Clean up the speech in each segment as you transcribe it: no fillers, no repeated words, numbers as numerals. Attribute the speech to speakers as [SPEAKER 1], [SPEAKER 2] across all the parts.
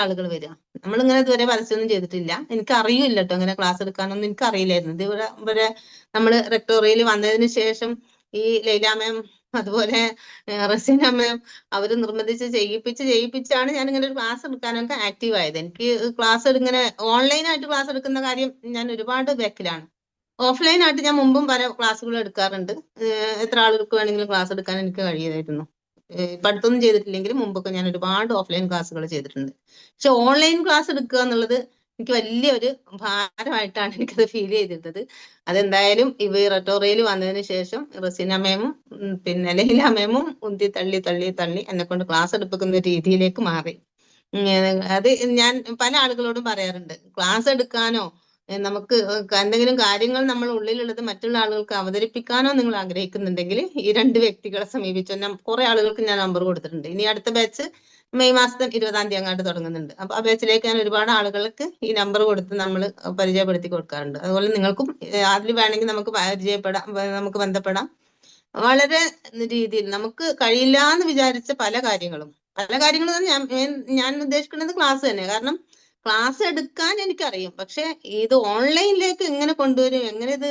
[SPEAKER 1] ആളുകൾ വരിക. നമ്മളിങ്ങനെ ഇതുവരെ പരസ്യമൊന്നും ചെയ്തിട്ടില്ല. എനിക്ക് അറിയില്ല കേട്ടോ, അങ്ങനെ ക്ലാസ് എടുക്കാനൊന്നും എനിക്ക് അറിയില്ലായിരുന്നു. ഇവരെ നമ്മൾ റെക്ടോറിയൽ വന്നതിന് ശേഷം ഈ ലൈല മാം അതുപോലെ റസീന മാം അവര് നിർബന്ധിച്ച് ചെയ്യിപ്പിച്ചാണ് ഞാൻ ഇങ്ങനെ ഒരു ക്ലാസ് എടുക്കാനൊക്കെ ആക്റ്റീവ് ആയത്. എനിക്ക് ക്ലാസ് ഇങ്ങനെ ഓൺലൈനായിട്ട് ക്ലാസ് എടുക്കുന്ന കാര്യം ഞാൻ ഒരുപാട് ബാക്കിലാണ്. ഓഫ്ലൈൻ ആയിട്ട് ഞാൻ മുമ്പും പല ക്ലാസ്സുകൾ എടുക്കാറുണ്ട്. എത്ര ആളുകൾക്ക് വേണമെങ്കിലും ക്ലാസ് എടുക്കാൻ എനിക്ക് കഴിയുമായിരുന്നു. പഠിത്തമൊന്നും ചെയ്തിട്ടില്ലെങ്കിലും മുമ്പൊക്കെ ഞാൻ ഒരുപാട് ഓഫ്ലൈൻ ക്ലാസ്സുകൾ ചെയ്തിട്ടുണ്ട്. പക്ഷെ ഓൺലൈൻ ക്ലാസ് എടുക്കുക എന്നുള്ളത് എനിക്ക് വലിയൊരു ഭാരമായിട്ടാണ് എനിക്കത് ഫീൽ ചെയ്തിട്ടത്. അതെന്തായാലും ഇവ റെട്ടോറിയൽ വന്നതിന് ശേഷം റസീന മേമും പിന്നെ ലൈല മേമും ഉന്തി തള്ളി തള്ളി തള്ളി എന്നെ കൊണ്ട് ക്ലാസ് എടുപ്പിക്കുന്ന രീതിയിലേക്ക് മാറി. അത് ഞാൻ പല ആളുകളോടും പറയാറുണ്ട്, ക്ലാസ് എടുക്കാനോ നമുക്ക് എന്തെങ്കിലും കാര്യങ്ങൾ നമ്മൾ ഉള്ളിലുള്ളത് മറ്റുള്ള ആളുകൾക്ക് അവതരിപ്പിക്കാനോ നിങ്ങൾ ആഗ്രഹിക്കുന്നുണ്ടെങ്കിൽ ഈ രണ്ട് വ്യക്തികളെ സമീപിച്ചു. കുറെ ആളുകൾക്ക് ഞാൻ നമ്പർ കൊടുത്തിട്ടുണ്ട്. ഇനി അടുത്ത ബാച്ച് മെയ് മാസത്തെ 20-ാം തീയതി അങ്ങാട്ട് തുടങ്ങുന്നുണ്ട്. അപ്പൊ ആ ബാച്ചിലേക്ക് ഞാൻ ഒരുപാട് ആളുകൾക്ക് ഈ നമ്പർ കൊടുത്ത് നമ്മൾ പരിചയപ്പെടുത്തി കൊടുക്കാറുണ്ട്. അതുപോലെ നിങ്ങൾക്കും അതിൽ വേണമെങ്കിൽ നമുക്ക് പരിചയപ്പെടാം, നമുക്ക് ബന്ധപ്പെടാം. വളരെ രീതിയിൽ നമുക്ക് കഴിയില്ല എന്ന് വിചാരിച്ച പല കാര്യങ്ങളും ഞാൻ ഉദ്ദേശിക്കുന്നത് ക്ലാസ് തന്നെ. കാരണം ക്ലാസ് എടുക്കാൻ എനിക്കറിയും, പക്ഷെ ഇത് ഓൺലൈനിലേക്ക് എങ്ങനെ കൊണ്ടുവരും, എങ്ങനെ ഇത്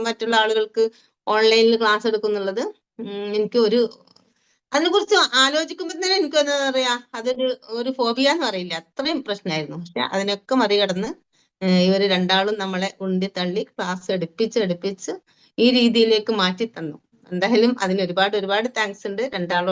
[SPEAKER 1] മറ്റുള്ള ആളുകൾക്ക് ഓൺലൈനിൽ ക്ലാസ് എടുക്കുന്നുള്ളത് എനിക്ക് അതിനെക്കുറിച്ച് ആലോചിക്കുമ്പോൾ തന്നെ എനിക്ക് എന്താ പറയാ, ഒരു ഫോബിയ എന്ന് പറയില്ല, അത്രയും പ്രശ്നമായിരുന്നു. പക്ഷെ അതിനൊക്കെ മറികടന്ന് ഇവര് രണ്ടാളും നമ്മളെ ഉന്തി തള്ളി ക്ലാസ് എടുപ്പിച്ച് ഈ രീതിയിലേക്ക് മാറ്റി തന്നു. എന്തായാലും അതിന് ഒരുപാട് താങ്ക്സ് ഉണ്ട് രണ്ടാളോട്.